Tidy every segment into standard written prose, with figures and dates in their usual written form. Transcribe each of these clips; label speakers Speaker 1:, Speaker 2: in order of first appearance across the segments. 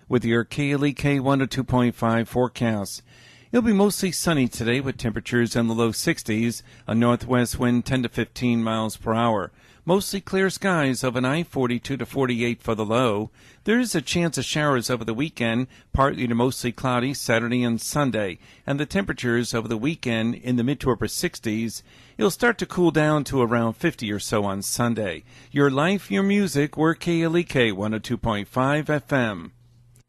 Speaker 1: with your KLEK 102.5 forecast. It'll be mostly sunny today with temperatures in the low 60s, a northwest wind 10 to 15 miles per hour. Mostly clear skies overnight, 42 to 48 for the low. There is a chance of showers over the weekend, partly to mostly cloudy Saturday and Sunday, and the temperatures over the weekend in the mid to upper 60s. It'll start to cool down to around 50 or so on Sunday. Your life, your music, we're KLEK 102.5 FM.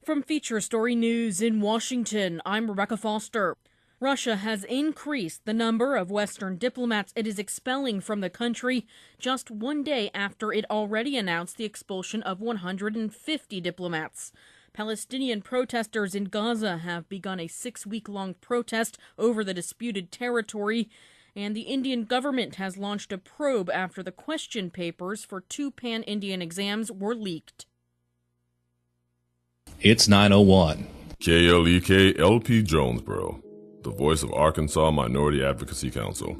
Speaker 2: From Feature Story News in Washington, I'm Rebecca Foster. Russia has increased the number of Western diplomats it is expelling from the country just one day after it already announced the expulsion of 150 diplomats. Palestinian protesters in Gaza have begun a 6-week-long protest over the disputed territory, and the Indian government has launched a probe after the question papers for 2 pan-Indian exams were leaked.
Speaker 3: It's 9:01.
Speaker 4: KLEK LP Jonesboro, the voice of Arkansas Minority Advocacy Council.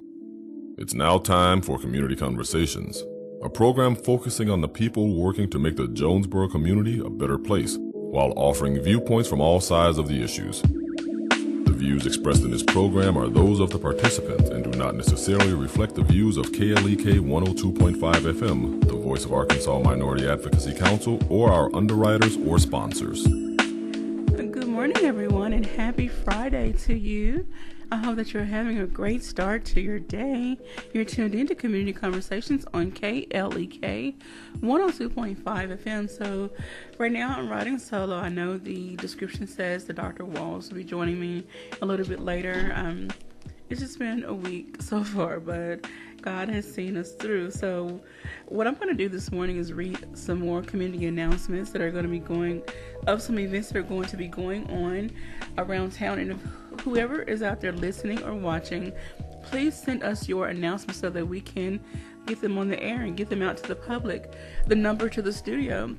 Speaker 4: It's now time for Community Conversations, a program focusing on the people working to make the Jonesboro community a better place, while offering viewpoints from all sides of the issues. The views expressed in this program are those of the participants and do not necessarily reflect the views of KLEK 102.5 FM, the voice of Arkansas Minority Advocacy Council, or our underwriters or sponsors.
Speaker 5: Good morning, everyone, and happy Friday to you. I hope that you're having a great start to your day. You're tuned into Community Conversations on KLEK 102.5 FM. So right now I'm riding solo. I know the description says that Dr. Walls will be joining me a little bit later. It's just been a week so far, but God has seen us through. So what I'm going to do this morning is read some more community announcements that are going to be some events that are going to be going on around town. And if whoever is out there listening or watching, please send us your announcements so that we can get them on the air and get them out to the public. The number to the studio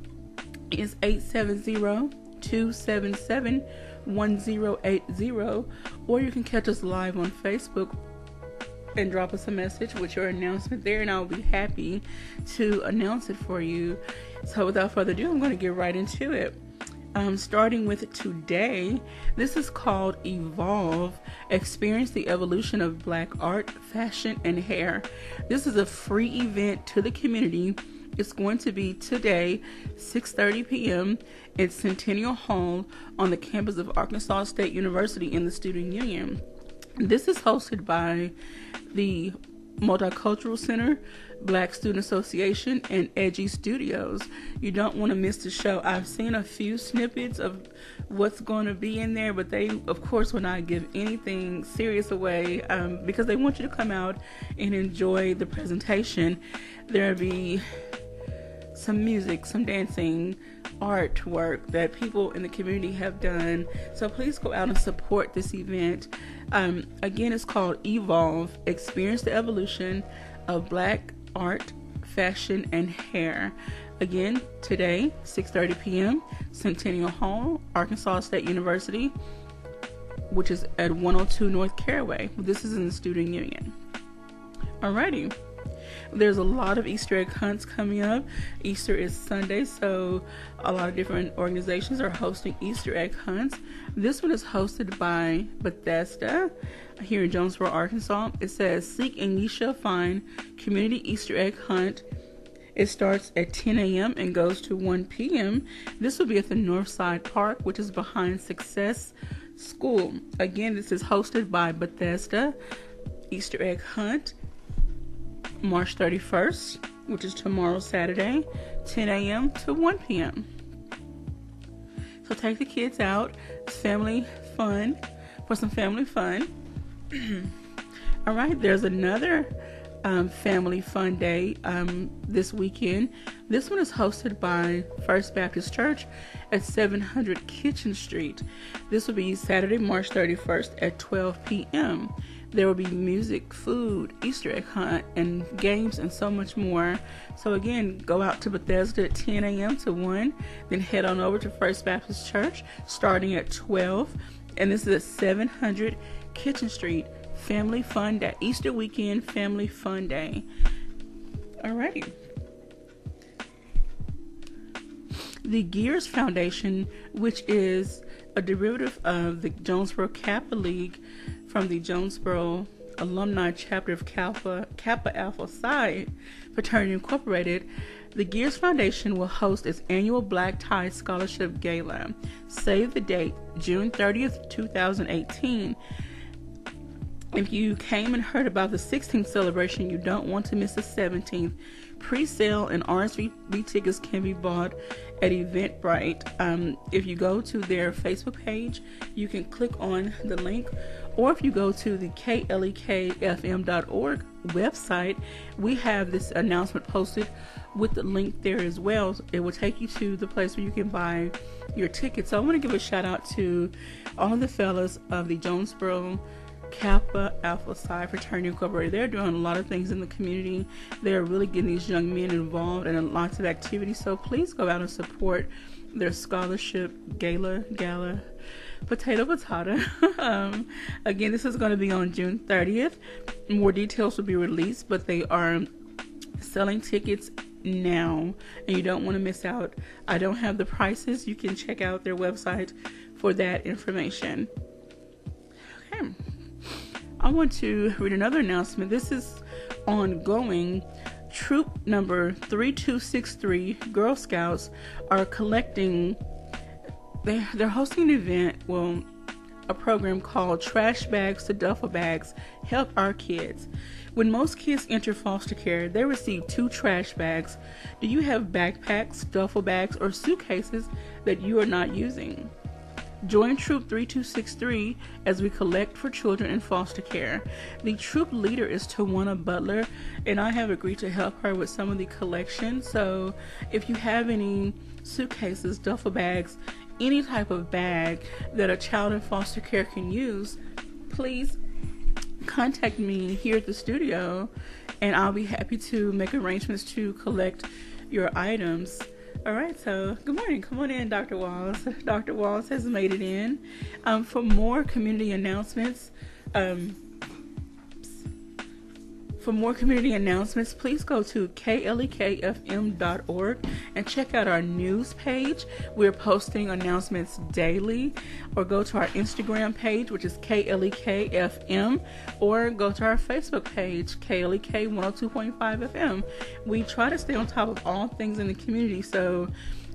Speaker 5: is 870-277-1080, or you can catch us live on Facebook and drop us a message with your announcement there, and I'll be happy to announce it for you. So without further ado, I'm going to get right into it. Starting with today, this is called Evolve, Experience the Evolution of Black Art, Fashion, and Hair. This is a free event to the community. It's going to be today, 6:30 p.m. at Centennial Hall on the campus of Arkansas State University in the Student Union. This is hosted by the Multicultural Center, Black Student Association, and Edgy Studios. You don't want to miss the show. I've seen a few snippets of what's going to be in there, but they, of course, will not give anything serious away because they want you to come out and enjoy the presentation. There'll be some music, some dancing, artwork that people in the community have done. So please go out and support this event. Again, it's called Evolve, Experience the Evolution of Black Art, Fashion, and Hair. Again, today, 6:30 p.m., Centennial Hall, Arkansas State University, which is at 102 North Caraway. This is in the Student Union. Alrighty. There's a lot of Easter egg hunts coming up. Easter is Sunday, so a lot of different organizations are hosting Easter egg hunts. This one is hosted by Bethesda here in Jonesboro, Arkansas. It says, Seek and ye shall find community Easter egg hunt. It starts at 10 a.m. and goes to 1 p.m. This will be at the Northside Park, which is behind Success School. Again, this is hosted by Bethesda. Easter egg hunt, March 31st, which is tomorrow, Saturday, 10 a.m. to 1 p.m. So take the kids out. It's family fun, for some family fun. All right, there's another family fun day this weekend. This one is hosted by First Baptist Church at 700 Kitchen Street. This will be Saturday, March 31st at 12 p.m. There will be music, food, Easter egg hunt, and games, and so much more. So again, go out to Bethesda at 10 a.m. to 1, then head on over to First Baptist Church starting at 12. And this is at 700 Kitchen Street. Family Fun Day. Easter weekend Family Fun Day. Alrighty. The Gears Foundation, which is a derivative of the Jonesboro Kappa League from the Jonesboro alumni chapter of Kappa Alpha Psi Fraternity Incorporated, the Gears Foundation will host its annual Black Tie Scholarship Gala. Save the date, June 30th, 2018. If you came and heard about the 16th celebration, you don't want to miss the 17th. Pre-sale and RSVP tickets can be bought at Eventbrite. If you go to their Facebook page, you can click on the link, or if you go to the klekfm.org website, we have this announcement posted with the link there as well. It will take you to the place where you can buy your tickets. So I want to give a shout out to all of the fellas of the Jonesboro Kappa Alpha Psi Fraternity Incorporated. They're doing a lot of things in the community. They're really getting these young men involved in lots of activities. So please go out and support their scholarship gala. Potato. Again, this is going to be on June 30th. More details will be released, but they are selling tickets now, and you don't want to miss out. I don't have the prices. You can check out their website for that information. Okay. I want to read another announcement. This is ongoing. Troop number 3263 Girl Scouts are collecting. They're hosting an event, a program called Trash Bags to Duffel Bags, Help Our Kids. When most kids enter foster care, they receive 2 trash bags. Do you have backpacks, duffel bags, or suitcases that you are not using? Join Troop 3263 as we collect for children in foster care. The troop leader is Tawana Butler, and I have agreed to help her with some of the collection. So if you have any suitcases, duffel bags, any type of bag that a child in foster care can use, please contact me here at the studio, and I'll be happy to make arrangements to collect your items. All right, so good morning. Come on in, Dr. Walls. Dr. Walls has made it in. For more community announcements, please go to klekfm.org and check out our news page. We're posting announcements daily. Or go to our Instagram page, which is klekfm, or go to our Facebook page, klek 102.5 FM. We try to stay on top of all things in the community, so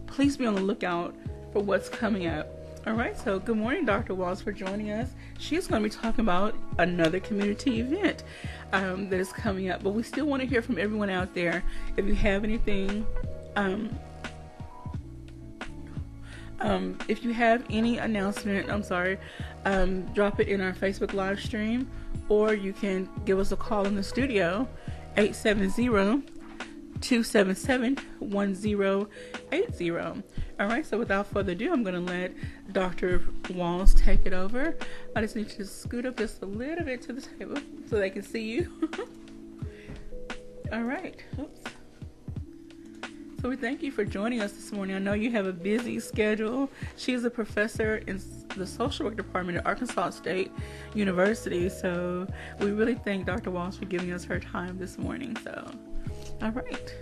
Speaker 5: please be on the lookout for what's coming up. All right, so good morning, Dr. Walls, for joining us. She's going to be talking about another community event that is coming up, but we still want to hear from everyone out there. If you have anything, if you have any announcement, drop it in our Facebook live stream, or you can give us a call in the studio, 870-277-1080. All right, so without further ado, I'm going to let Dr. Walls take it over. I just need to scoot up just a little bit to the table so they can see you. All right. Oops. So we thank you for joining us this morning. I know you have a busy schedule. She is a professor in the social work department at Arkansas State University. So we really thank Dr. Walls for giving us her time this morning. So, all right.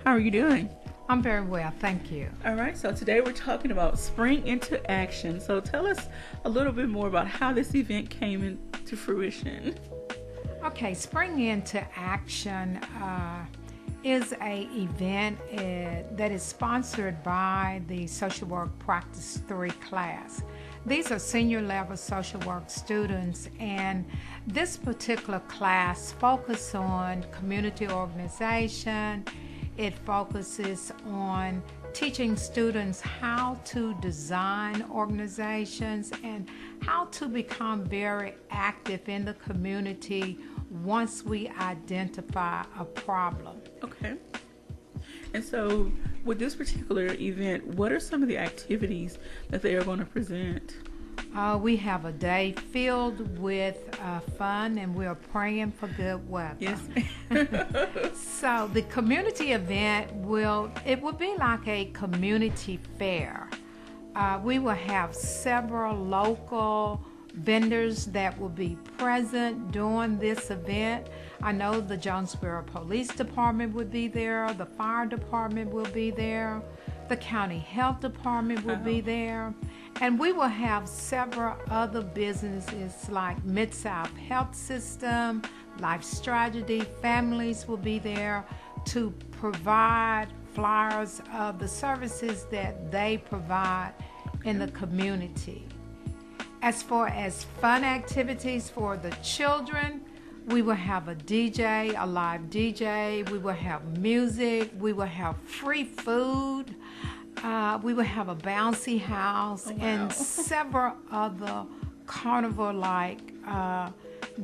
Speaker 5: How are you doing?
Speaker 3: I'm very well, thank you.
Speaker 5: All right, so today we're talking about Spring into Action. So tell us a little bit more about how this event came into fruition.
Speaker 3: Okay, Spring into Action is an event that is sponsored by the Social Work Practice 3 class. These are senior level social work students, and this particular class focuses on community organization. It focuses on teaching students how to design organizations and how to become very active in the community once we identify a problem.
Speaker 5: Okay. And so with this particular event, what are some of the activities that they are going to present?
Speaker 3: We have a day filled with fun, and we're praying for good weather.
Speaker 5: Yes.
Speaker 3: So the community event will be like a community fair. We will have several local vendors that will be present during this event. I know the Jonesboro Police Department will be there, the fire department will be there, The county health department will be there. And we will have several other businesses like Mid-South Health System, Life Strategy, families will be there to provide flyers of the services that they provide in the community. As far as fun activities for the children, we will have a DJ, a live DJ, we will have music, we will have free food, we will have a bouncy house, and several other carnival-like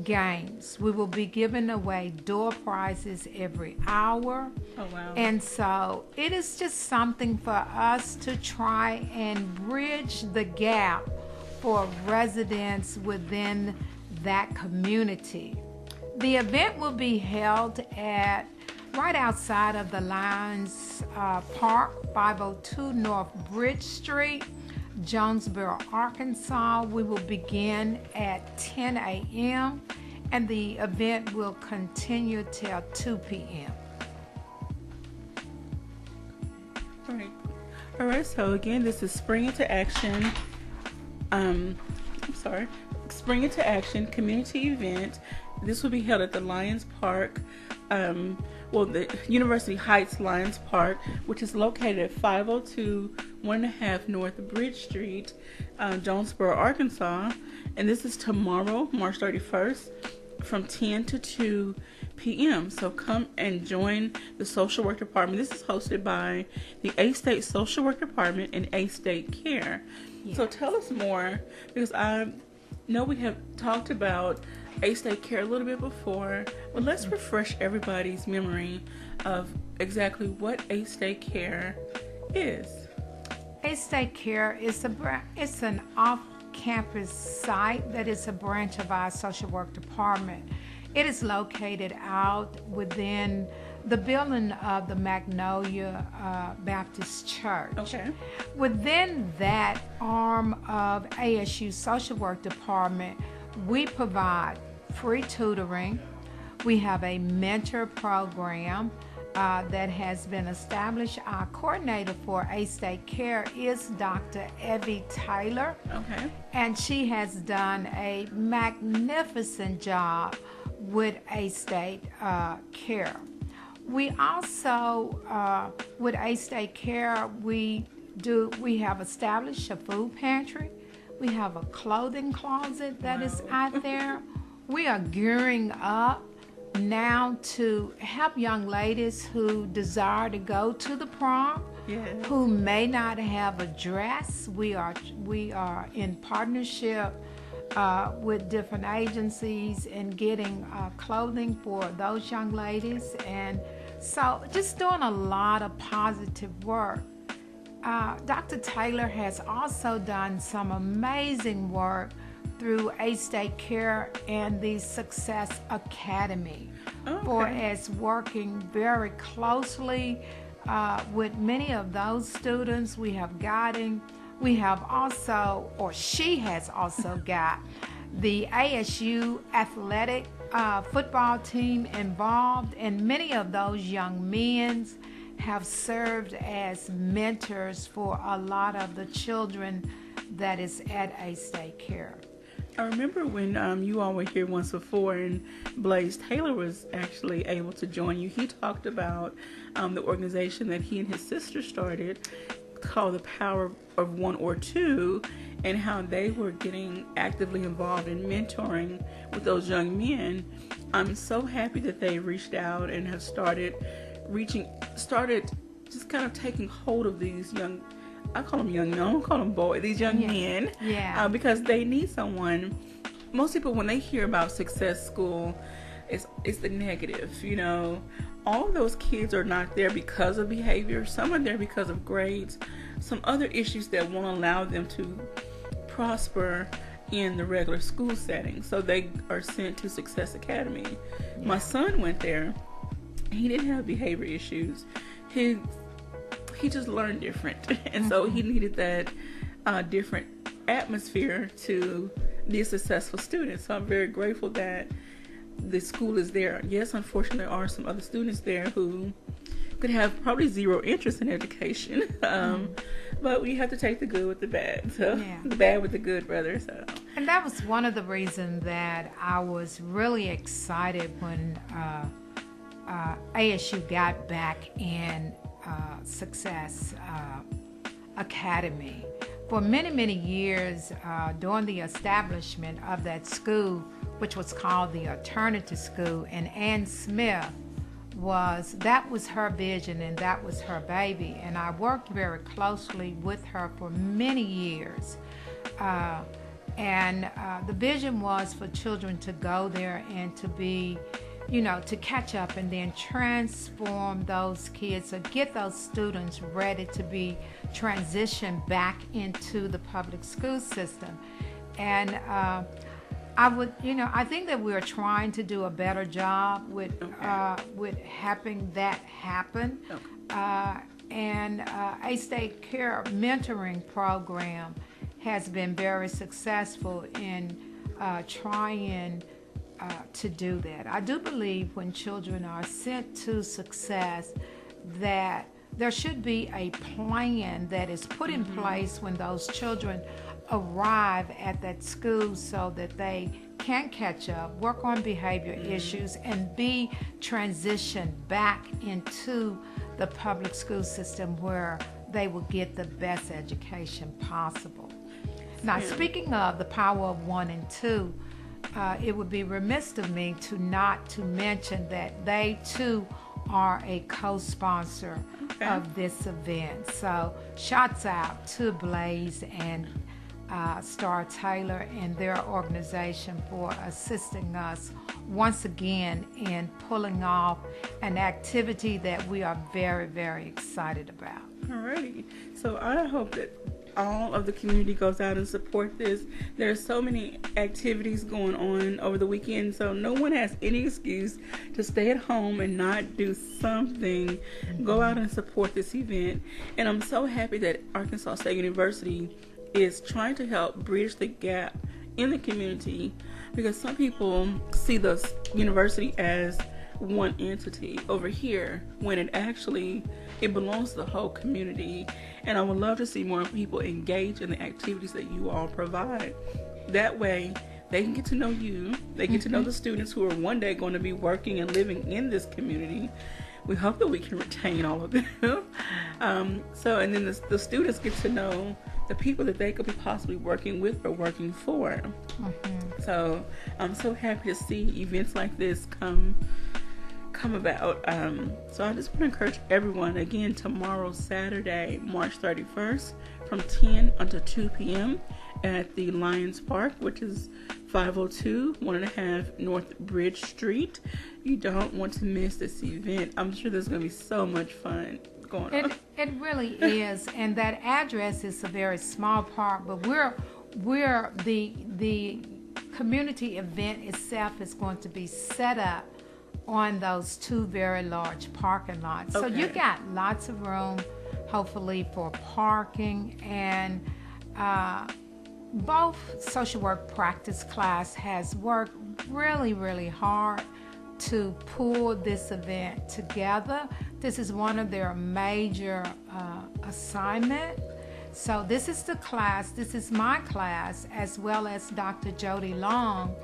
Speaker 3: games. We will be giving away door prizes every hour.
Speaker 5: Oh, wow.
Speaker 3: And so it is just something for us to try and bridge the gap for residents within that community. The event will be held at right outside of the Lions Park, 502 North Bridge Street, Jonesboro, Arkansas. We will begin at 10 a.m. and the event will continue till 2 p.m.
Speaker 5: All right, so again, this is Spring Into Action. Spring Into Action community event. This will be held at the Lions Park, the University Heights Lions Park, which is located at 502 1.5 North Bridge Street, Jonesboro, Arkansas. And this is tomorrow, March 31st, from 10 to 2 p.m. So come and join the social work department. This is hosted by the A-State Social Work Department and A-State Care. Yes. So tell us more, because I know we have talked about A-State Care a little bit before, but let's refresh everybody's memory of exactly what A-State Care is.
Speaker 3: A-State Care is it's an off-campus site that is a branch of our social work department. It is located out within the building of the Magnolia Baptist Church.
Speaker 5: Okay.
Speaker 3: Within that arm of ASU Social Work Department, we provide free tutoring. We have a mentor program that has been established. Our coordinator for A-State Care is Dr. Evie Taylor.
Speaker 5: Okay.
Speaker 3: And she has done a magnificent job with A-State Care. We also, with A-State Care, we have established a food pantry. We have a clothing closet that is out there. We are gearing up now to help young ladies who desire to go to the prom, who may not have a dress. We are in partnership with different agencies and getting clothing for those young ladies, and so just doing a lot of positive work. Dr. Taylor has also done some amazing work through A-State Care and the Success Academy, for us working very closely with many of those students. We have also, or she has also got the ASU athletic football team involved, and many of those young men have served as mentors for a lot of the children that is at A-State Care.
Speaker 5: I remember when you all were here once before and Blaze Taylor was actually able to join you. He talked about the organization that he and his sister started called The Power of One or Two, and how they were getting actively involved in mentoring with those young men. I'm so happy that they reached out and have started just kind of taking hold of these young, I call them young men, I don't call them boys, these young men, because they need someone. Most people, when they hear about Success School, it's the negative, you know. All of those kids are not there because of behavior. Some are there because of grades, some other issues that won't allow them to prosper in the regular school setting. So they are sent to Success Academy. My son went there. He didn't have behavior issues. He just learned different, and so he needed that different atmosphere to be a successful student. So I'm very grateful that the school is there. Yes, unfortunately, there are some other students there who could have probably zero interest in education. But we have to take the good with the bad. So the bad with the good, rather. So.
Speaker 3: And that was one of the reasons that I was really excited when ASU got back in Success Academy. For many, many years, during the establishment of that school, which was called the Alternative School, and Ann Smith that was her vision and that was her baby. And I worked very closely with her for many years. And the vision was for children to go there and to be, to catch up and then transform those kids or get those students ready to be transitioned back into the public school system. And I think that we're trying to do a better job with having that happen. And a state care mentoring program has been very successful in trying to do that. I do believe when children are sent to Success that there should be a plan that is put in place when those children arrive at that school so that they can catch up, work on behavior issues, and be transitioned back into the public school system where they will get the best education possible. Now, speaking of the power of 1 and 2, it would be remiss of me not to mention that they too are a co-sponsor of this event. So shouts out to Blaze and Star Taylor and their organization for assisting us once again in pulling off an activity that we are very, very excited about.
Speaker 5: Alrighty. So I hope that all of the community goes out and support this. There's so many activities going on over the weekend, so no one has any excuse to stay at home and not do something. Go out and support this event. And I'm so happy that Arkansas State University is trying to help bridge the gap in the community, because some people see the university as one entity over here when it belongs to the whole community. And I would love to see more people engage in the activities that you all provide. That way they can get to know you, they get to know the students who are one day going to be working and living in this community. We hope that we can retain all of them. And then the students get to know the people that they could be possibly working with or working for. So I'm so happy to see events like this come about. So I just want to encourage everyone, again, tomorrow, Saturday, March 31st, from 10 until 2 p.m. at the Lions Park, which is 502 1.5 North Bridge Street. You don't want to miss this event. I'm sure there's going to be so much fun going on.
Speaker 3: It really is, and that address is a very small part, but we're the community event itself is going to be set up on those 2 very large parking lots. So you got lots of room, hopefully, for parking. And both social work practice class has worked really, really hard to pull this event together. This is one of their major assignments. So this is the class, this is my class, as well as Dr. Jody Long,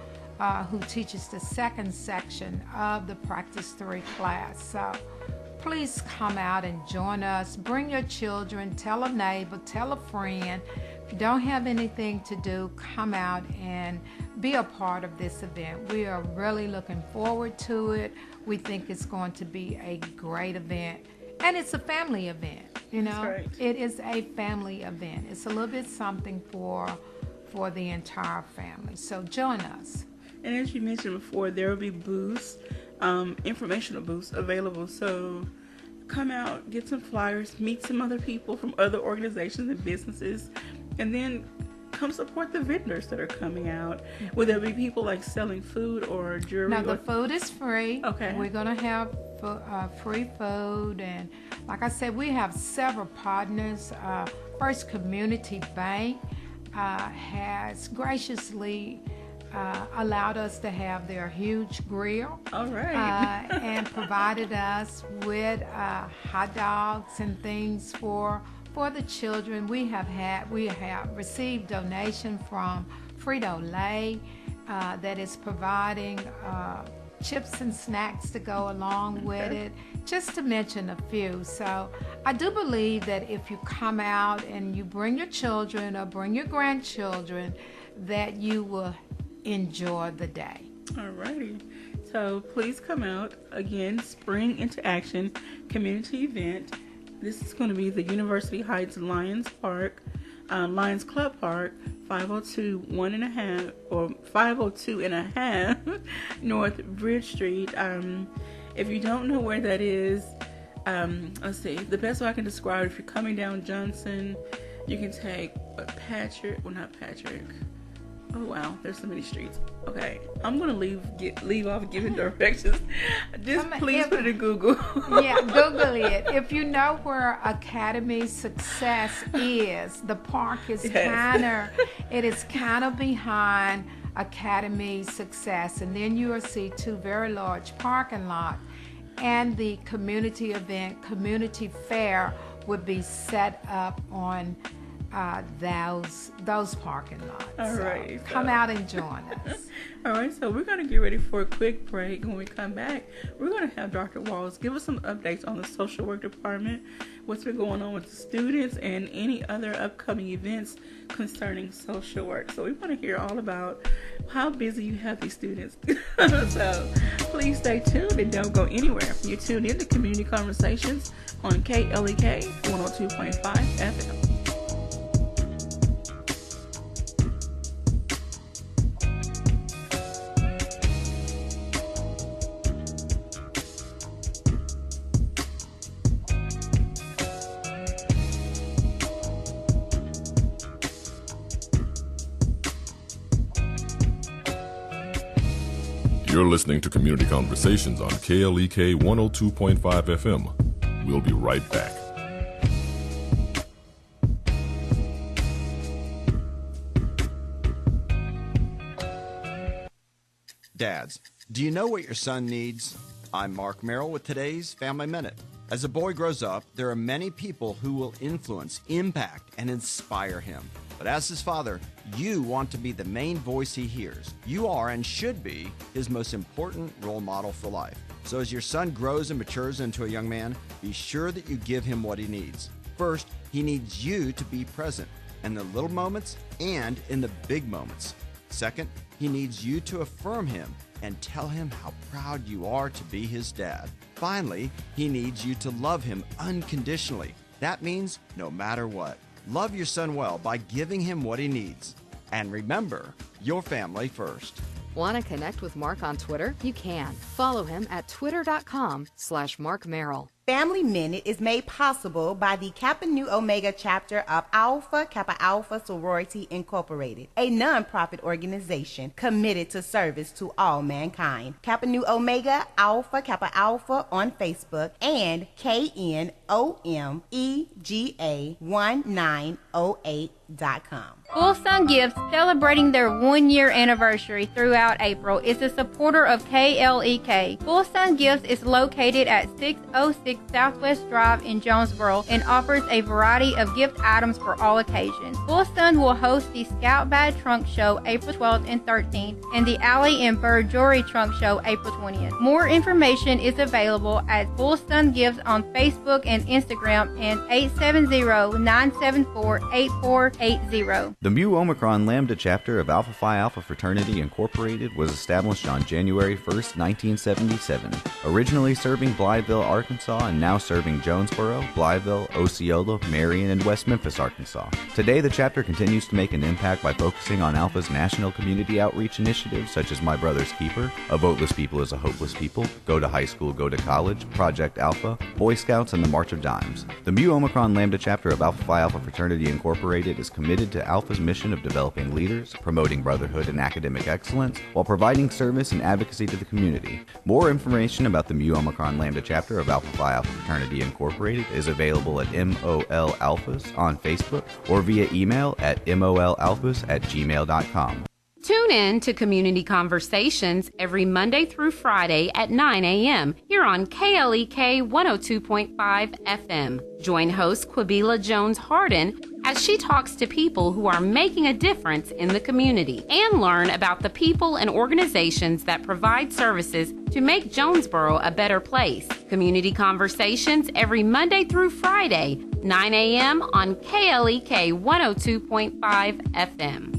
Speaker 3: who teaches the second section of the Practice 3 class. So please come out and join us. Bring your children, tell a neighbor, tell a friend. If you don't have anything to do, come out and be a part of this event. We are really looking forward to it. We think it's going to be a great event. And it's a family event,
Speaker 5: That's right.
Speaker 3: It is a family event. It's a little bit something for the entire family. So join us.
Speaker 5: And as you mentioned before, there will be booths, informational booths available. So come out, get some flyers, meet some other people from other organizations and businesses, and then come support the vendors that are coming out. Will there be people like selling food or jewelry?
Speaker 3: No, the food is free.
Speaker 5: Okay.
Speaker 3: We're going to have free food. And like I said, we have several partners. First Community Bank has graciously allowed us to have their huge grill.
Speaker 5: All right.
Speaker 3: And provided us with hot dogs and things for the children. We have received donation from Frito-Lay that is providing chips and snacks to go along with it, just to mention a few. So I do believe that if you come out and you bring your children or bring your grandchildren, that you will enjoy the day.
Speaker 5: All righty. So please come out. Again, Spring into Action community event. This is going to be the University Heights Lions Club Park, 502 and a half North Bridge Street. If you don't know where that is, let's see. The best way I can describe it, if you're coming down Johnson, you can take not Patrick. Oh wow, there's so many streets. Okay, I'm gonna leave off giving directions. Just please put it in Google.
Speaker 3: Yeah, Google it. If you know where Academy Success is, the park is kind of behind Academy Success, and then you will see two very large parking lots, and the community event, community fair would be set up on those parking lots.
Speaker 5: All right.
Speaker 3: So come out and join us.
Speaker 5: All right, so we're going to get ready for a quick break. When we come back, we're going to have Dr. Wallace give us some updates on the social work department, what's been going on with the students, and any other upcoming events concerning social work. So we want to hear all about how busy you have these students. So please stay tuned and don't go anywhere. You're tuned in to Community Conversations on KLEK 102.5 FM.
Speaker 4: You're listening to Community Conversations on KLEK 102.5 FM. We'll be right back.
Speaker 6: Dads, do you know what your son needs? I'm Mark Merrill with today's Family Minute. As a boy grows up, there are many people who will influence, impact, and inspire him. But as his father, you want to be the main voice he hears. You are and should be his most important role model for life. So as your son grows and matures into a young man, be sure that you give him what he needs. First, he needs you to be present in the little moments and in the big moments. Second, he needs you to affirm him and tell him how proud you are to be his dad. Finally, he needs you to love him unconditionally. That means no matter what. Love your son well by giving him what he needs. And remember, your family first.
Speaker 7: Want to connect with Mark on Twitter? You can. Follow him at twitter.com/Mark Merrill.
Speaker 8: Family Minute is made possible by the Kappa Nu Omega chapter of Alpha Kappa Alpha Sorority Incorporated, a nonprofit organization committed to service to all mankind. Kappa Nu Omega Alpha Kappa Alpha on Facebook and KNOMEGA1908.com.
Speaker 9: Full Sun Gifts, celebrating their 1-year anniversary throughout April, is a supporter of KLEK. Full Sun Gifts is located at 606 Southwest Drive in Jonesboro and offers a variety of gift items for all occasions. Full Sun will host the Scout Badge Trunk Show April 12th and 13th and the Alley and Bird Jewelry Trunk Show April 20th. More information is available at Full Sun Gifts on Facebook and Instagram and 870-974-8480.
Speaker 10: The Mu Omicron Lambda chapter of Alpha Phi Alpha Fraternity Incorporated was established on January 1st, 1977, originally serving Blytheville, Arkansas, and now serving Jonesboro, Blytheville, Osceola, Marion, and West Memphis, Arkansas. Today, the chapter continues to make an impact by focusing on Alpha's national community outreach initiatives such as My Brother's Keeper, A Voteless People is a Hopeless People, Go to High School, Go to College, Project Alpha, Boy Scouts, and the March of Dimes. The Mu Omicron Lambda chapter of Alpha Phi Alpha Fraternity Incorporated is committed to Alpha's mission of developing leaders, promoting brotherhood and academic excellence, while providing service and advocacy to the community. More information about the Mu Omicron Lambda chapter of Alpha Phi Alpha Fraternity Incorporated is available at MOL Alphas on Facebook or via email at molalphas@gmail.com.
Speaker 9: Tune
Speaker 11: Tune in to Community Conversations every Monday through Friday at 9 a.m. here on KLEK 102.5 FM. Join host Quabila Jones-Harden as she talks to people who are making a difference in the community and learn about the people and organizations that provide services to make Jonesboro a better place. Community Conversations every Monday through Friday, 9 a.m. on KLEK 102.5 FM.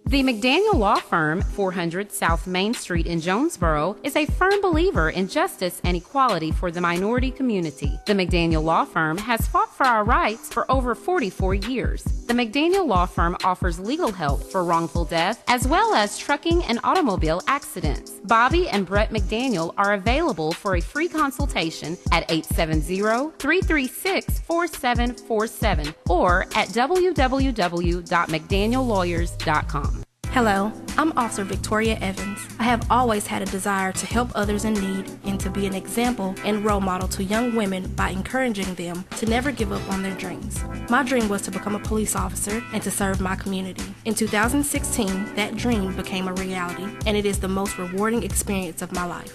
Speaker 11: The McDaniel Law Firm, 400 South Main Street in Jonesboro, is a firm believer in justice and equality for the minority community. The McDaniel Law Firm has fought for our rights for over 44 years. The McDaniel Law Firm offers legal help for wrongful death as well as trucking and automobile accidents. Bobby and Brett McDaniel are available for a free consultation at 870-336-4747 or at www.mcdaniellawyers.com.
Speaker 12: Hello, I'm Officer Victoria Evans. I have always had a desire to help others in need and to be an example and role model to young women by encouraging them to never give up on their dreams. My dream was to become a police officer and to serve my community. In 2016, that dream became a reality, and it is the most rewarding experience of my life.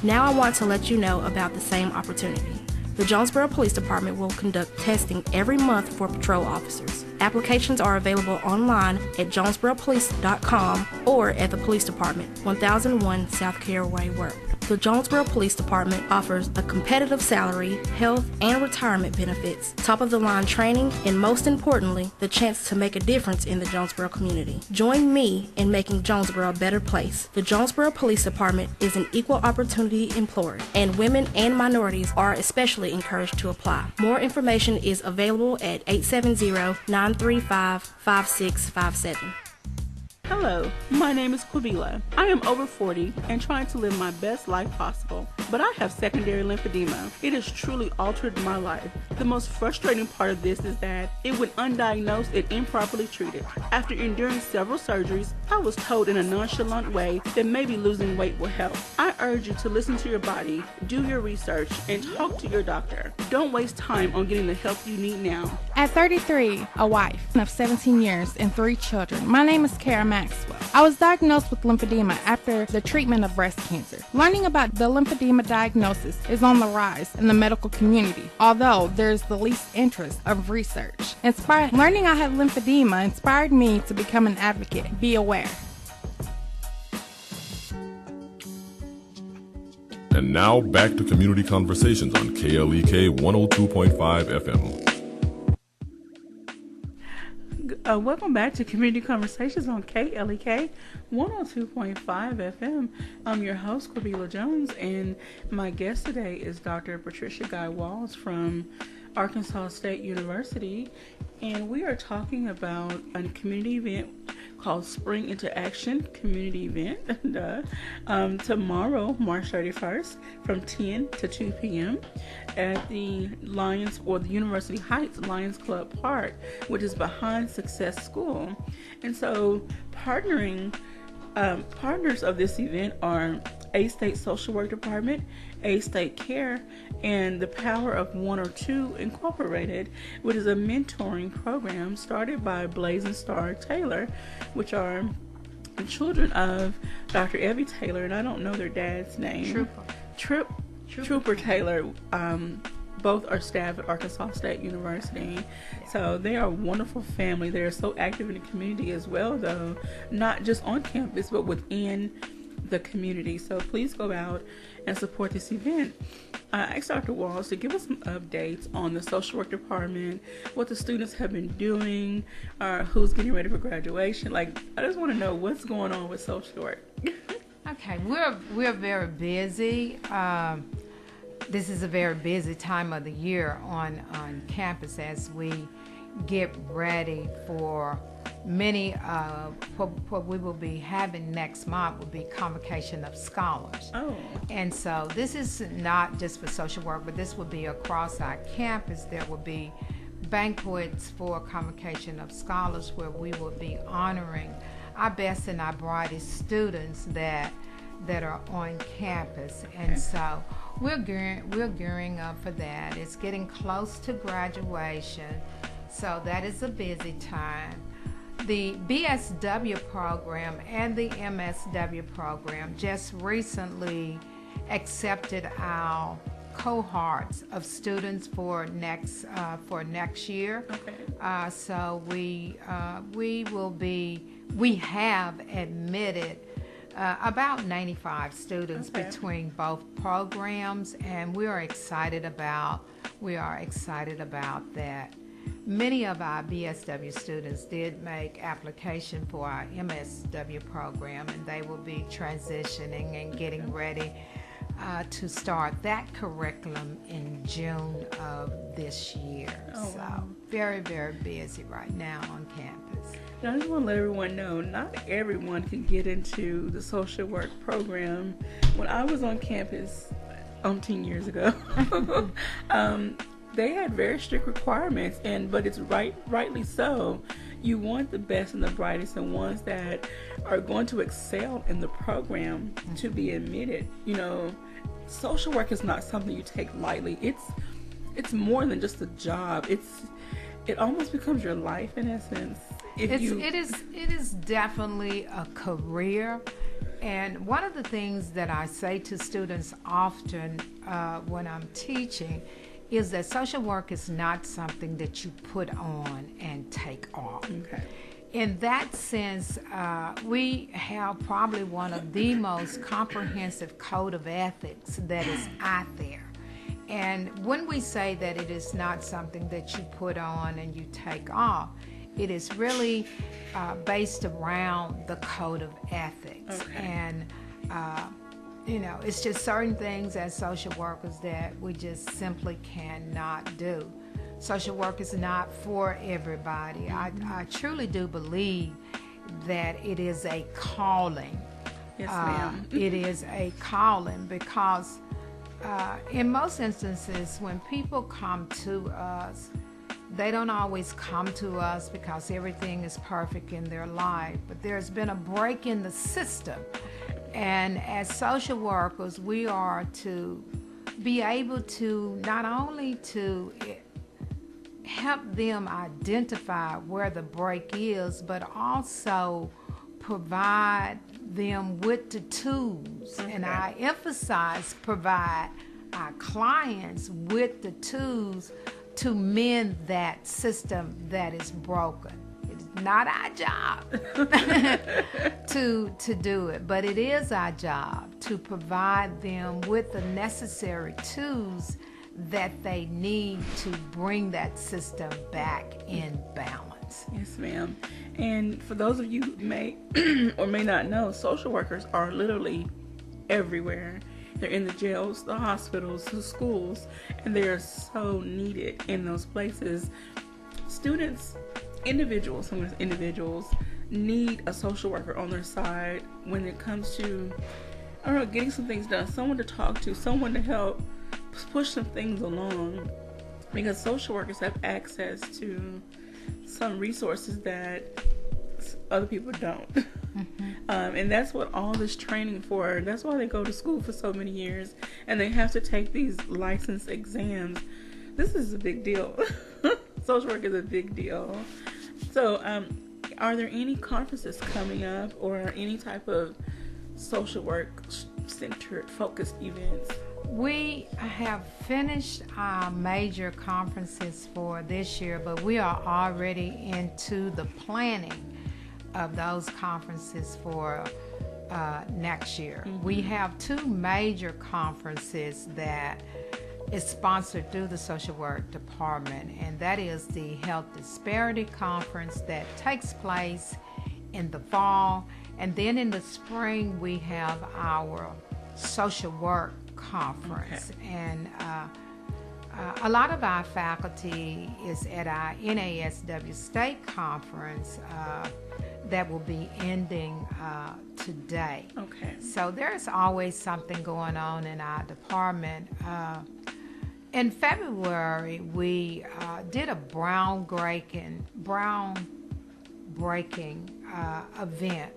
Speaker 12: Now I want to let you know about the same opportunity. The Jonesboro Police Department will conduct testing every month for patrol officers. Applications are available online at jonesboropolice.com or at the Police Department, 1001 South Caraway Road. The Jonesboro Police Department offers a competitive salary, health, and retirement benefits, top-of-the-line training, and most importantly, the chance to make a difference in the Jonesboro community. Join me in making Jonesboro a better place. The Jonesboro Police Department is an equal opportunity employer, and women and minorities are especially encouraged to apply. More information is available at 870-935-5657.
Speaker 5: Hello, my name is Quabila. I am over 40 and trying to live my best life possible, but I have secondary lymphedema. It has truly altered my life. The most frustrating part of this is that it went undiagnosed and improperly treated. After enduring several surgeries, I was told in a nonchalant way that maybe losing weight will help. I urge you to listen to your body, do your research, and talk to your doctor. Don't waste time on getting the help you need now.
Speaker 13: At 33, a wife of 17 years and 3 children, my name is Kara Maxwell. I was diagnosed with lymphedema after the treatment of breast cancer. Learning about the lymphedema diagnosis is on the rise in the medical community, although there's the least interest of research. Learning I had lymphedema inspired me to become an advocate. Be aware.
Speaker 4: And now back to Community Conversations on KLEK 102.5 FM.
Speaker 5: Welcome back to Community Conversations on KLEK 102.5 FM. I'm your host, Quabila Jones, and my guest today is Dr. Patricia Guy Walls from Arkansas State University, and we are talking about a community event called Spring Into Action Community Event tomorrow, March 31st, from 10 to 2 p.m. at the the University Heights Lions Club Park, which is behind Success School. And so partners of this event are A-State Social Work Department, A-State Care, and the Power of One or Two Incorporated, which is a mentoring program started by Blaze and Star Taylor, which are the children of Dr. Evie Taylor, and I don't know their dad's name. Trooper Taylor. Both are staff at Arkansas State University. So they are a wonderful family. They are so active in the community as well, though, not just on campus, but within the community. So please go out and support this event. I asked Dr. Walls to give us some updates on the social work department, what the students have been doing, who's getting ready for graduation. I just want to know what's going on with social work.
Speaker 3: Okay, we're very busy. This is a very busy time of the year on campus as we get ready for many what we will be having next month will be convocation of scholars. And so this is not just for social work, but this will be across our campus. There will be banquets for convocation of scholars where we will be honoring our best and our brightest students that are on campus. And so we're gearing up for that. It's getting close to graduation, so that is a busy time. The BSW program and the MSW program just recently accepted our cohorts of students for next year.
Speaker 5: Okay.
Speaker 3: So we have admitted about 95 students between both programs, and we are excited about that. Many of our BSW students did make application for our MSW program, and they will be transitioning and getting ready to start that curriculum in June of this year. So very, very busy right now on campus.
Speaker 5: And I just want to let everyone know, not everyone can get into the social work program. When I was on campus 10 years ago, they had very strict requirements, but it's rightly so. You want the best and the brightest and ones that are going to excel in the program to be admitted. You know, social work is not something you take lightly. It's more than just a job. It almost becomes your life in essence. It is definitely a career. And one of the things that I say to students often when I'm teaching is that social work is not something that you put on and take off. Okay.
Speaker 3: In that sense, we have probably one of the most comprehensive code of ethics that is out there. And when we say that it is not something that you put on and you take off, it is really based around the code of ethics.
Speaker 5: Okay.
Speaker 3: And it's just certain things as social workers that we just simply cannot do. Social work is not for everybody. I truly do believe that it is a calling.
Speaker 5: Yes, ma'am.
Speaker 3: It is a calling because in most instances when people come to us, they don't always come to us because everything is perfect in their life, but there's been a break in the system. And as social workers, we are to be able to not only to help them identify where the break is, but also provide them with the tools. Okay. And I emphasize provide our clients with the tools to mend that system that is broken. It's not our job to do it, but it is our job to provide them with the necessary tools that they need to bring that system back in balance.
Speaker 5: Yes, ma'am. And for those of you who may or may not know, social workers are literally everywhere. They're in the jails, the hospitals, the schools, and they are so needed in those places. Students, individuals need a social worker on their side when it comes to, getting some things done, someone to talk to, someone to help push some things along, because social workers have access to some resources that other people don't. Mm-hmm. And that's what all this training for. That's why they go to school for so many years and they have to take these license exams. This is a big deal. Social work is a big deal. So are there any conferences coming up or any type of social work centered focused events?
Speaker 3: We have finished our major conferences for this year, but we are already into the planning of those conferences for next year. Mm-hmm. We have two major conferences that is sponsored through the social work department, and that is the Health Disparity Conference that takes place in the fall, and then in the spring we have our social work conference. Okay. And a lot of our faculty is at our NASW state conference that will be ending today.
Speaker 5: Okay.
Speaker 3: So there's always something going on in our department. In February, we did a groundbreaking event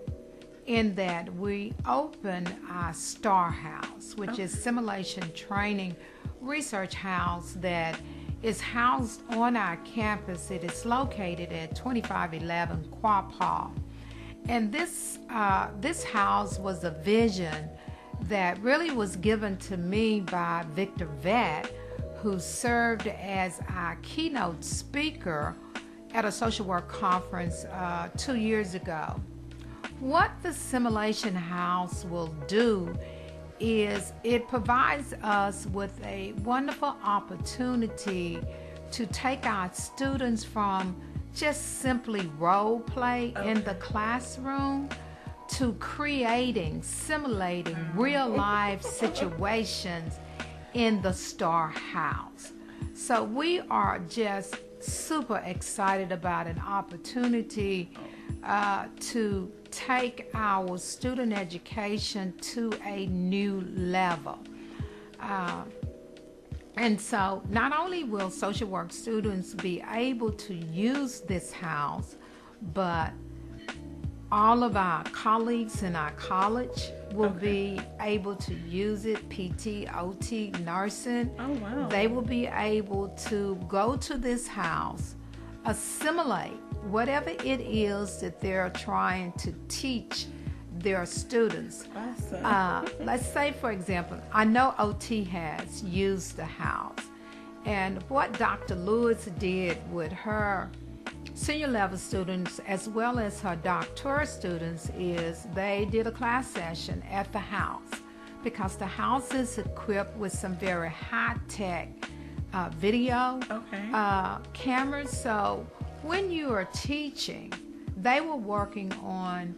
Speaker 3: in that we opened our STAR House, which is simulation training research house that is housed on our campus. It is located at 2511 Quapaw. And this house was a vision that really was given to me by Victor Vett, who served as our keynote speaker at a social work conference 2 years ago. What the simulation house will do is it provides us with a wonderful opportunity to take our students from just simply role play in the classroom to simulating real life situations in the Star House. So we are just super excited about an opportunity to take our student education to a new level. And so not only will social work students be able to use this house, but all of our colleagues in our college will be able to use it, PT, OT, nursing.
Speaker 5: Oh, wow.
Speaker 3: They will be able to go to this house, assimilate whatever it is that they're trying to teach their students.
Speaker 5: Awesome.
Speaker 3: Let's say, for example, I know OT has used the house, and what Dr. Lewis did with her senior level students as well as her doctoral students is they did a class session at the house, because the house is equipped with some very high-tech video cameras. So when you are teaching, they were working on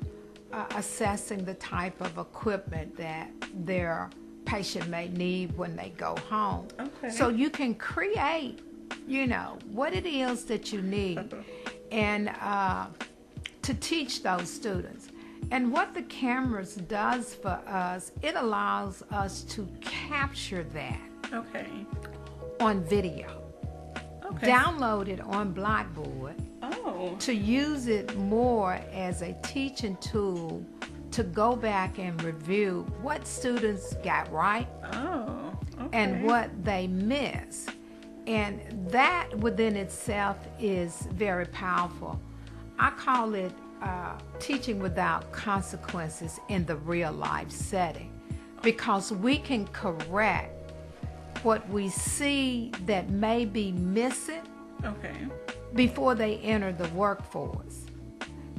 Speaker 3: assessing the type of equipment that their patient may need when they go home. So you can create, what it is that you need and to teach those students. And what the cameras does for us, it allows us to capture that on video. Download it on Blackboard to use it more as a teaching tool to go back and review what students got right and what they missed. And that within itself is very powerful. I call it teaching without consequences in the real life setting, because we can correct what we see that may be missing before they enter the workforce.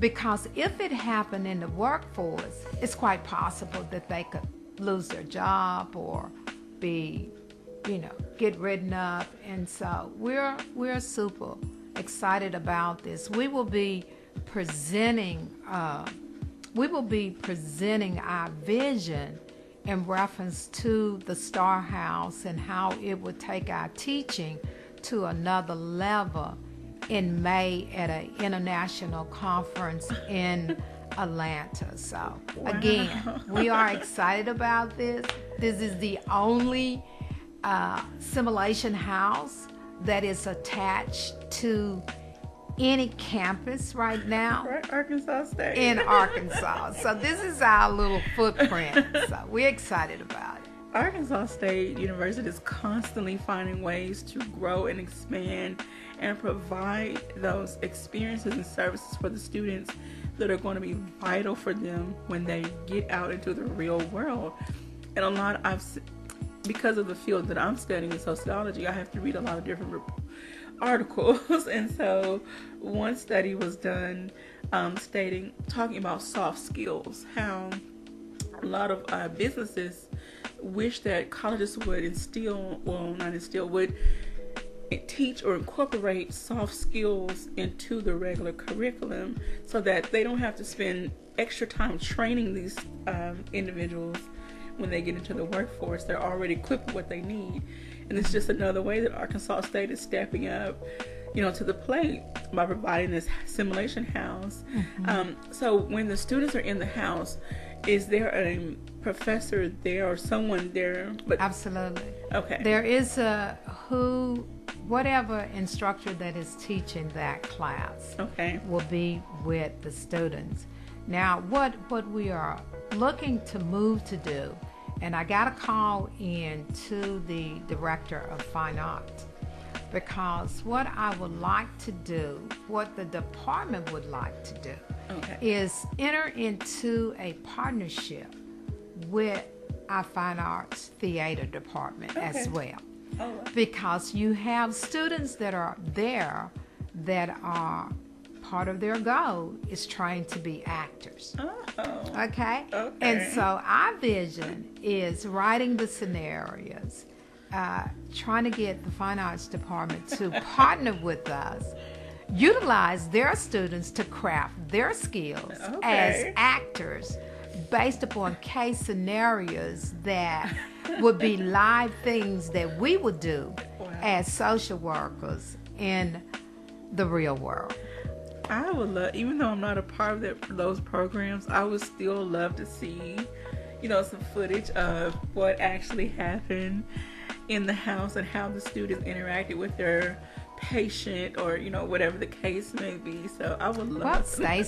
Speaker 3: Because if it happened in the workforce, it's quite possible that they could lose their job or be, get ridden up. And so we're super excited about this. We will be presenting our vision in reference to the Star House and how it would take our teaching to another level in May at an international conference in Atlanta. So again, we are excited about this. This is the only simulation house that is attached to any campus right now.
Speaker 5: Arkansas State.
Speaker 3: In Arkansas. So this is our little footprint. So we're excited about it.
Speaker 5: Arkansas State University is constantly finding ways to grow and expand and provide those experiences and services for the students that are going to be vital for them when they get out into the real world. And because of the field that I'm studying in sociology, I have to read a lot of different articles. And so one study was done talking about soft skills, how a lot of businesses wish that colleges would would teach or incorporate soft skills into the regular curriculum so that they don't have to spend extra time training these individuals when they get into the workforce. They're already equipped with what they need. And it's just another way that Arkansas State is stepping up, to the plate by providing this simulation house. So when the students are in the house, is there a professor there or someone there?
Speaker 3: Absolutely.
Speaker 5: Okay.
Speaker 3: There is whatever instructor that is teaching that class will be with the students. Now, what we are looking to move to do, and I got a call in to the director of fine arts, because what I would like to do, what the department would like to do, is enter into a partnership with our fine arts theater department as well. Because you have students that are there that are part of their goal is trying to be actors. Okay? And so our vision is writing the scenarios, trying to get the fine arts department to partner with us, utilize their students to craft their skills as actors based upon case scenarios that would be live things that we would do as social workers in the real world.
Speaker 5: I would love, even though I'm not a part of those programs, I would still love to see, some footage of what actually happened in the house and how the students interacted with their patient or, whatever the case may be. So I would love
Speaker 3: stay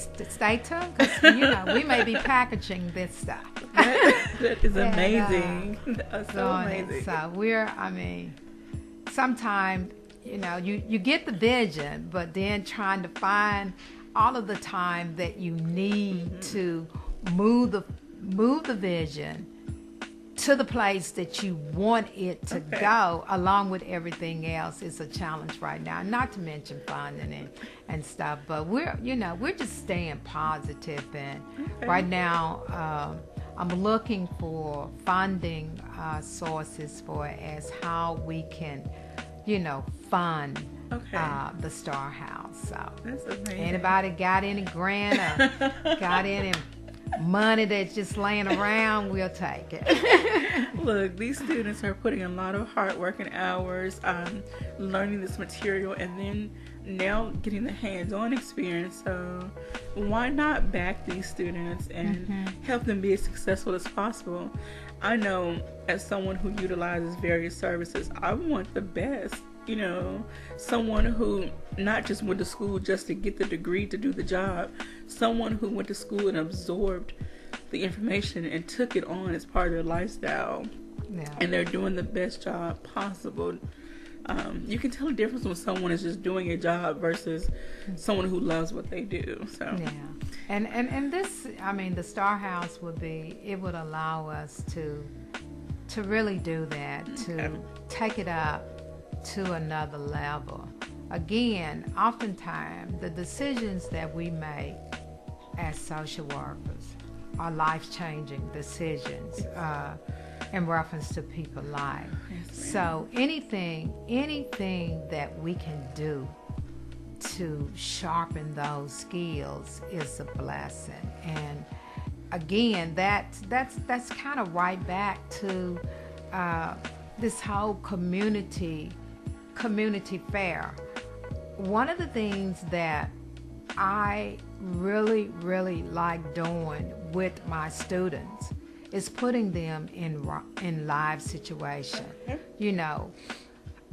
Speaker 3: tuned, because, we may be packaging this stuff.
Speaker 5: That is amazing. That's so amazing.
Speaker 3: So sometimes, you get the vision, but then trying to find all of the time that you need to move the vision to the place that you want it to go, along with everything else, is a challenge right now. Not to mention funding and stuff, but we're just staying positive. And right now, I'm looking for funding sources for as how we can, fund the Star House. So,
Speaker 5: that's amazing.
Speaker 3: Anybody got any grant or got any money that's just laying around, we'll take it.
Speaker 5: Look, these students are putting a lot of hard work and hours learning this material, and then now getting the hands-on experience. So why not back these students and help them be as successful as possible? I know, as someone who utilizes various services, I want the best. Someone who not just went to school just to get the degree to do the job, someone who went to school and absorbed the information and took it on as part of their lifestyle, and they're doing the best job possible. You can tell the difference when someone is just doing a job versus someone who loves what they do. So
Speaker 3: and this, the Star House would allow us to really do that, to take it up to another level. Again, oftentimes the decisions that we make as social workers are life-changing decisions in reference to people's life. So anything that we can do to sharpen those skills is a blessing. And again, that's kind of right back to this whole community fair. One of the things that I really, really like doing with my students is putting them in live situation.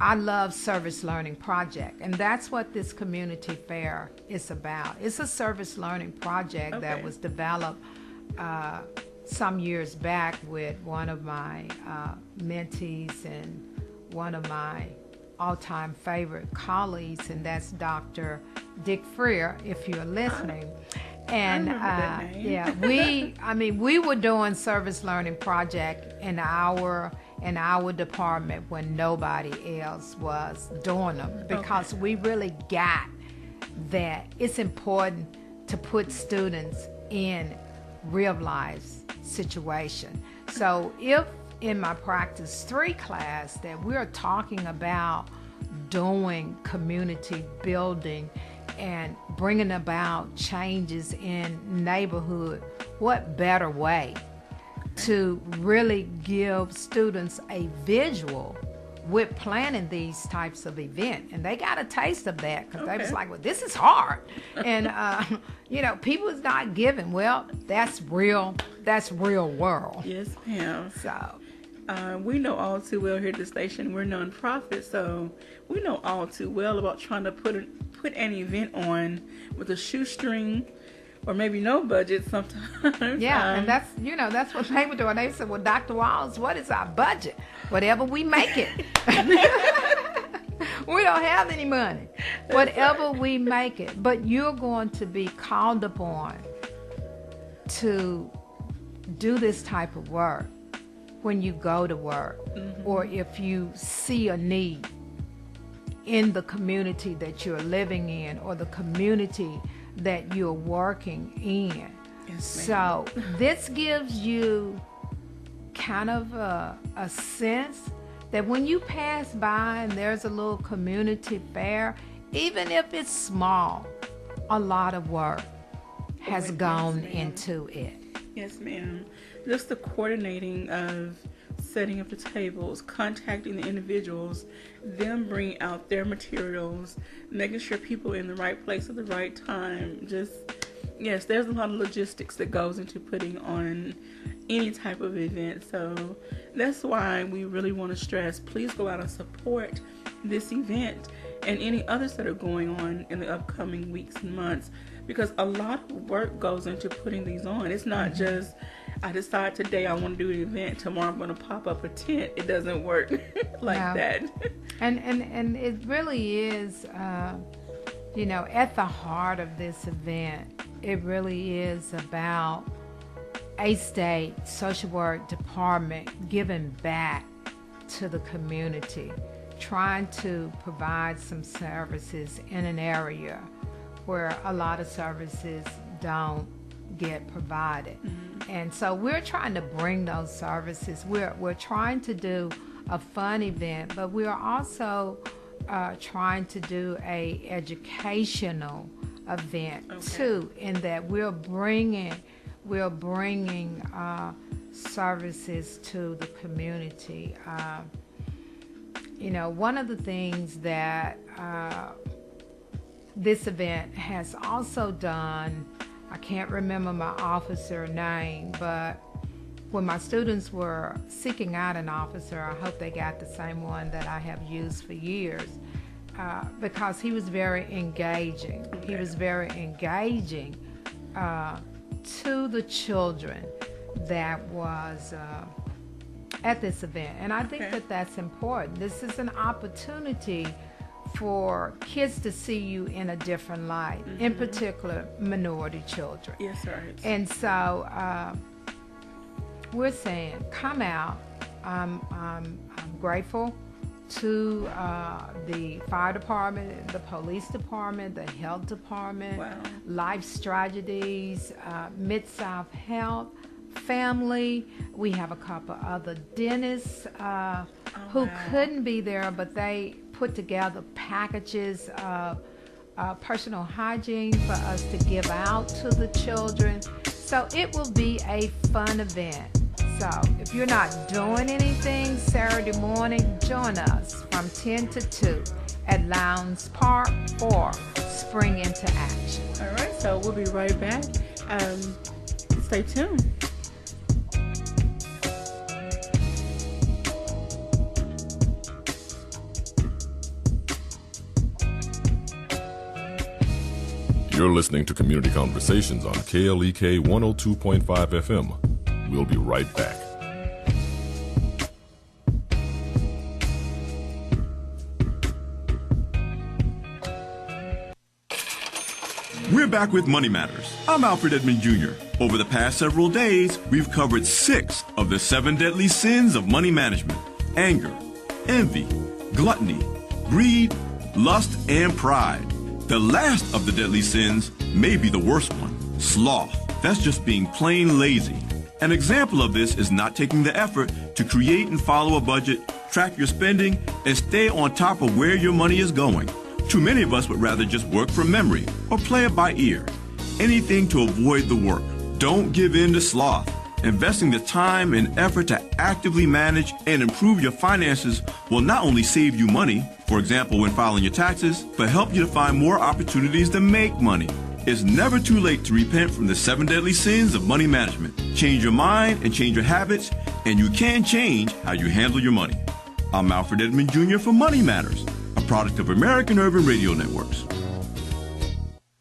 Speaker 3: I love service learning project, and that's what this community fair is about. It's a service learning project that was developed some years back with one of my mentees and one of my all-time favorite colleagues, and that's Dr. Dick Freer, if you're listening. And we were doing service learning project in our department when nobody else was doing them, because we really got that it's important to put students in real life situation. So if in my Practice 3 class that we're talking about doing community building and bringing about changes in neighborhood, what better way to really give students a visual with planning these types of events? And they got a taste of that, because they was like, well, this is hard. And, people is not giving. Well, that's real world.
Speaker 5: Yes, ma'am.
Speaker 3: So
Speaker 5: we know all too well here at the station, we're nonprofit, so we know all too well about trying to put an event on with a shoestring or maybe no budget sometimes.
Speaker 3: Yeah, and that's what they were doing. They said, well, Dr. Walls, what is our budget? Whatever we make it. We don't have any money. Whatever we make it. But you're going to be called upon to do this type of work when you go to work, or if you see a need in the community that you're living in or the community that you're working in.
Speaker 5: Yes,
Speaker 3: so this gives you kind of a sense that when you pass by and there's a little community fair, even if it's small, a lot of work has gone into it.
Speaker 5: Yes, ma'am. Just the coordinating of setting up the tables, contacting the individuals, them bringing out their materials, making sure people are in the right place at the right time. Just, yes, there's a lot of logistics that goes into putting on any type of event. So that's why we really want to stress, please go out and support this event and any others that are going on in the upcoming weeks and months, because a lot of work goes into putting these on. It's not just, I decide today I want to do an event, tomorrow I'm going to pop up a tent. It doesn't work like that.
Speaker 3: And it really is, you know, at the heart of this event, it really is about a state social work department giving back to the community, trying to provide some services in an area where a lot of services don't get provided. And so we're trying to bring those services. We're trying to do a fun event, but we're also trying to do a educational event too, in that we're bringing services to the community. You know, one of the things that this event has also done, I can't remember my officer name, but when my students were seeking out an officer, I hope they got the same one that I have used for years, because he was very engaging. He was very engaging to the children that was at this event. And I think that that's important. This is an opportunity for kids to see you in a different light, in particular minority children.
Speaker 5: Yes, sir.
Speaker 3: And so we're saying, come out. I'm grateful to the fire department, the police department, the health department, Life Strategies, Mid-South Health, family. We have a couple other dentists who couldn't be there, but they put together packages of personal hygiene for us to give out to the children. So it will be a fun event. So if you're not doing anything Saturday morning, join us from 10 to 2 at Lowndes Park or Spring Into Action.
Speaker 5: All right, so we'll be right back. Stay tuned.
Speaker 4: You're listening to Community Conversations on KLEK 102.5 FM. We'll be right back.
Speaker 14: We're back with Money Matters. I'm Alfred Edmond Jr. Over the past several days, we've covered 6 of the 7 deadly sins of money management: anger, envy, gluttony, greed, lust, and pride. The last of the deadly sins may be the worst one: sloth. That's just being plain lazy. An example of this is not taking the effort to create and follow a budget, track your spending, and stay on top of where your money is going. Too many of us would rather just work from memory or play it by ear. Anything to avoid the work. Don't give in to sloth. Investing the time and effort to actively manage and improve your finances will not only save you money, for example when filing your taxes, but help you to find more opportunities to make money. It's never too late to repent from the 7 deadly sins of money management. Change your mind and change your habits, and you can change how you handle your money. I'm Alfred Edmond Jr. for Money Matters, a product of American Urban Radio Networks.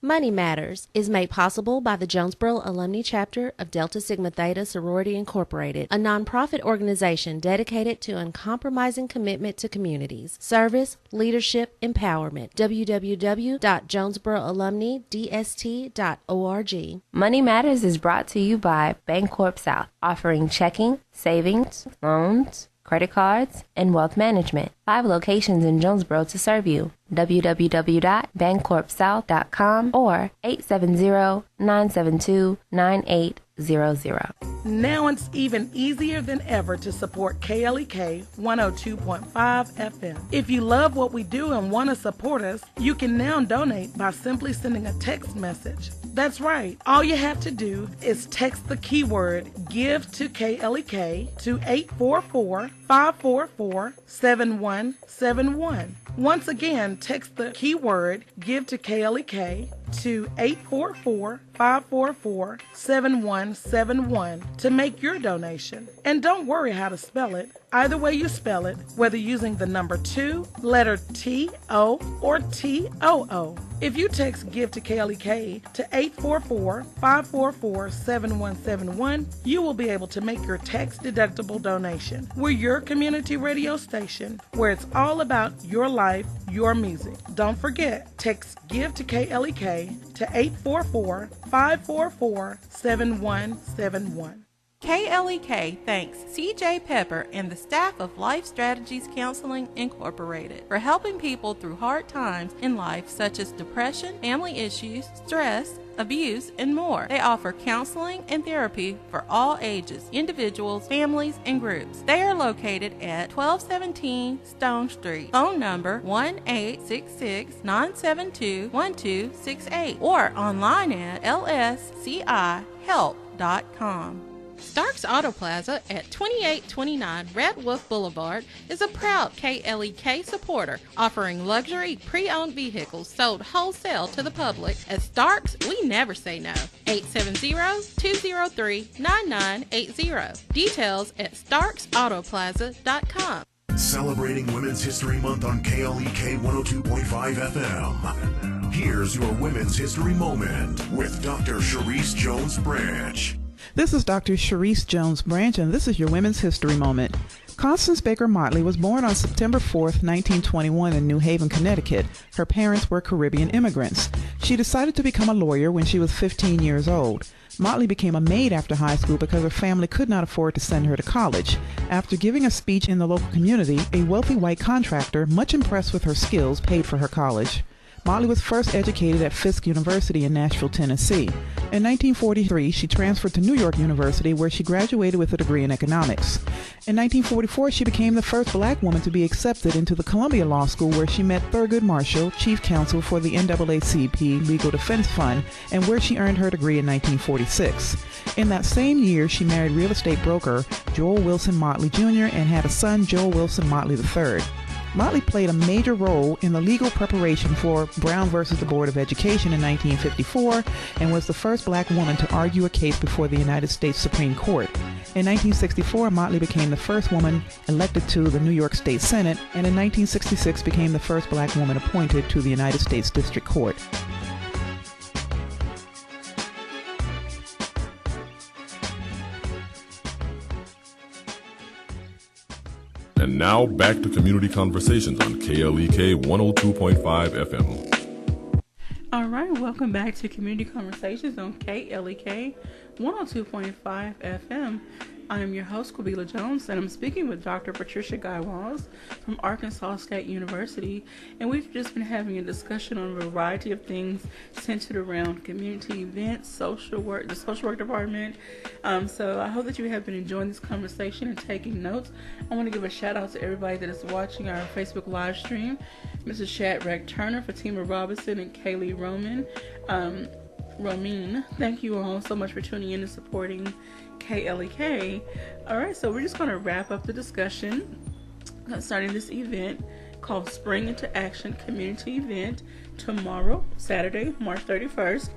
Speaker 15: Money Matters is made possible by the Jonesboro Alumni Chapter of Delta Sigma Theta Sorority Incorporated, a nonprofit organization dedicated to uncompromising commitment to communities, service, leadership, empowerment. www.jonesboroalumnidst.org.
Speaker 16: Money Matters is brought to you by Bancorp South, offering checking, savings, loans, credit cards, and wealth management. 5 locations in Jonesboro to serve you. www.bancorpsouth.com or 870-972-9800.
Speaker 17: Now it's even easier than ever to support KLEK 102.5 FM. If you love what we do and want to support us, you can now donate by simply sending a text message. That's right. All you have to do is text the keyword GIVE to KLEK to 844-544-7171. Once again, text the keyword GIVE to KLEK to 844-544-7171 to make your donation. And don't worry how to spell it. Either way you spell it, whether using the number 2, letter T-O, or T-O-O. If you text GIVE to KLEK to 844-544-7171, you will be able to make your tax-deductible donation. We're your community radio station where it's all about your life, your music. Don't forget, text GIVE to KLEK to 844-544-7171.
Speaker 18: KLEK thanks CJ Pepper and the staff of Life Strategies Counseling Incorporated for helping people through hard times in life such as depression, family issues, stress, abuse, and more. They offer counseling and therapy for all ages, individuals, families, and groups. They are located at 1217 Stone Street. Phone number 1-866-972-1268 or online at lscihelp.com.
Speaker 19: Starks Auto Plaza at 2829 Red Wolf Boulevard is a proud KLEK supporter, offering luxury pre-owned vehicles sold wholesale to the public. At Starks, we never say no. 870-203-9980. Details at starksautoplaza.com.
Speaker 20: Celebrating Women's History Month on KLEK 102.5 FM. Here's your Women's History Moment with Dr. Sharice Jones Branch.
Speaker 21: This is Dr. Sharice Jones Branch, and this is your Women's History Moment. Constance Baker Motley was born on September 4th, 1921 in New Haven, Connecticut. Her parents were Caribbean immigrants. She decided to become a lawyer when she was 15 years old. Motley became a maid after high school because her family could not afford to send her to college. After giving a speech in the local community, a wealthy white contractor, much impressed with her skills, paid for her college. Motley was first educated at Fisk University in Nashville, Tennessee. In 1943, she transferred to New York University, where she graduated with a degree in economics. In 1944, she became the first black woman to be accepted into the Columbia Law School, where she met Thurgood Marshall, chief counsel for the NAACP Legal Defense Fund, and where she earned her degree in 1946. In that same year, she married real estate broker Joel Wilson Motley Jr. and had a son, Joel Wilson Motley III. Motley played a major role in the legal preparation for Brown versus the Board of Education in 1954 and was the first black woman to argue a case before the United States Supreme Court. In 1964, Motley became the first woman elected to the New York State Senate, and in 1966 became the first black woman appointed to the United States District Court.
Speaker 4: And now back to Community Conversations on KLEK 102.5 FM.
Speaker 5: All right, welcome back to Community Conversations on KLEK 102.5 FM. I am your host, Kwabila Jones, and I'm speaking with Dr. Patricia Guy-Walls from Arkansas State University, and we've just been having a discussion on a variety of things centered around community events, social work, the social work department. So I hope that you have been enjoying this conversation and taking notes. I want to give a shout out to everybody that is watching our Facebook live stream, Mrs. Shadrack Turner, Fatima Robinson, and Kaylee Romine. Thank you all so much for tuning in and supporting KLEK. Alright, so we're just going to wrap up the discussion concerning this event called Spring into Action Community Event tomorrow, Saturday, March 31st,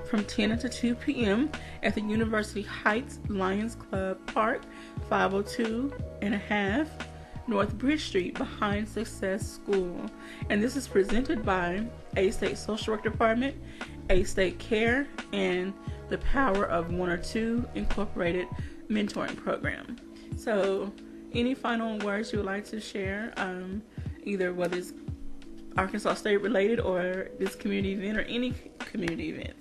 Speaker 5: from 10 to 2 p.m. at the University Heights Lions Club Park, 502.5 North Bridge Street, behind Success School. And this is presented by A State Social Work Department A-State Care, and the Power of One or Two Incorporated mentoring program. So any final words you would like to share, either whether it's Arkansas State related or this community event or any community event?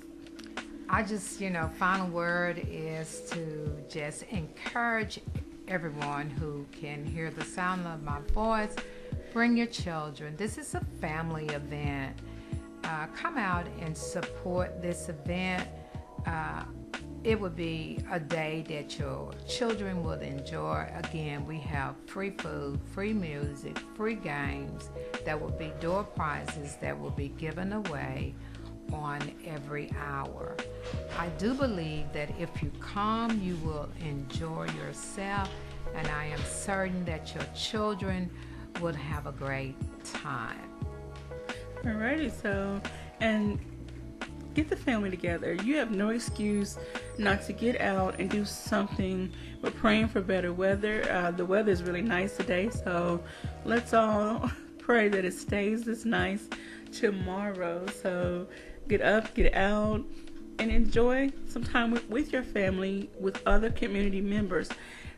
Speaker 3: I just, final word is to just encourage everyone who can hear the sound of my voice. Bring your children. This is a family event. Come out and support this event. It would be a day that your children will enjoy. Again, we have free food, free music, free games. There will be door prizes that will be given away on every hour. I do believe that if you come, you will enjoy yourself, and I am certain that your children would have a great time.
Speaker 5: Alrighty, so, and get the family together. You have no excuse not to get out and do something. We're praying for better weather. The weather is really nice today, so let's all pray that it stays this nice tomorrow. So get up, get out, and enjoy some time with your family, with other community members.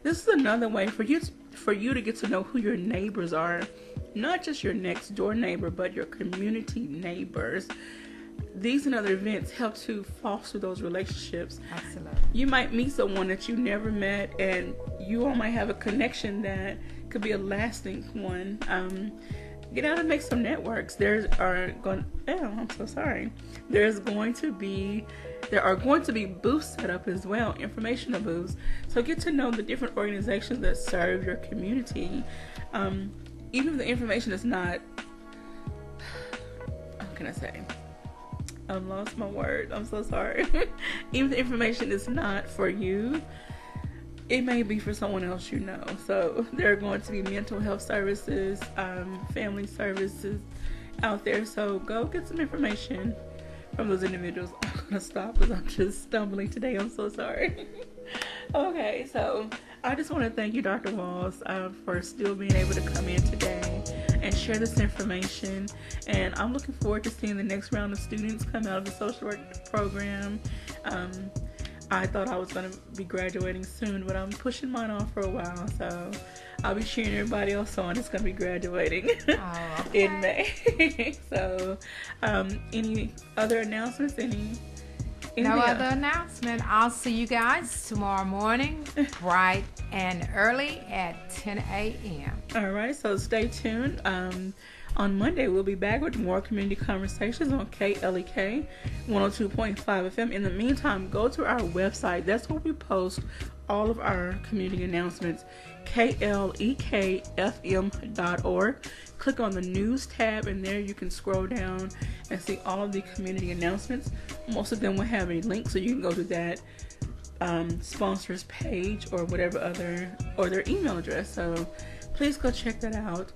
Speaker 5: This is another way for you to get to know who your neighbors are. Not just your next door neighbor, but your community neighbors. These and other events help to foster those relationships.
Speaker 3: Absolutely.
Speaker 5: You might meet someone that you never met, and you all might have a connection that could be a lasting one. Get out and make some networks. There are going to be booths set up as well, informational booths. So get to know the different organizations that serve your community. Even if the information is not, how can I say? I've lost my word. I'm so sorry. Even if the information is not for you, it may be for someone else you know. So there are going to be mental health services, family services out there. So go get some information from those individuals. I'm going to stop because I'm just stumbling today. I'm so sorry. Okay, so I just want to thank you, Dr. Walls, for still being able to come in today and share this information. And I'm looking forward to seeing the next round of students come out of the social work program. I thought I was going to be graduating soon, but I'm pushing mine off for a while. So I'll be cheering everybody else on. It's going to be graduating in May. So any other announcements?
Speaker 3: No other announcement. I'll see you guys tomorrow morning, bright and early at 10 a.m.
Speaker 5: All right, so stay tuned. On Monday, we'll be back with more community conversations on KLEK 102.5 FM. In the meantime, go to our website. That's where we post all of our community announcements, klekfm.org. Click on the news tab, and there you can scroll down and see all of the community announcements. Most of them will have a link, so you can go to that sponsors page or whatever or their email address. So please go check that out.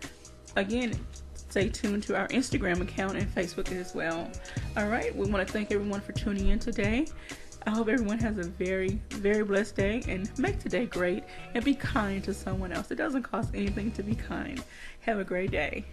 Speaker 5: Again, stay tuned to our Instagram account and Facebook as well. All right, we want to thank everyone for tuning in today. I hope everyone has a very, very blessed day, and make today great, and be kind to someone else. It doesn't cost anything to be kind. Have a great day.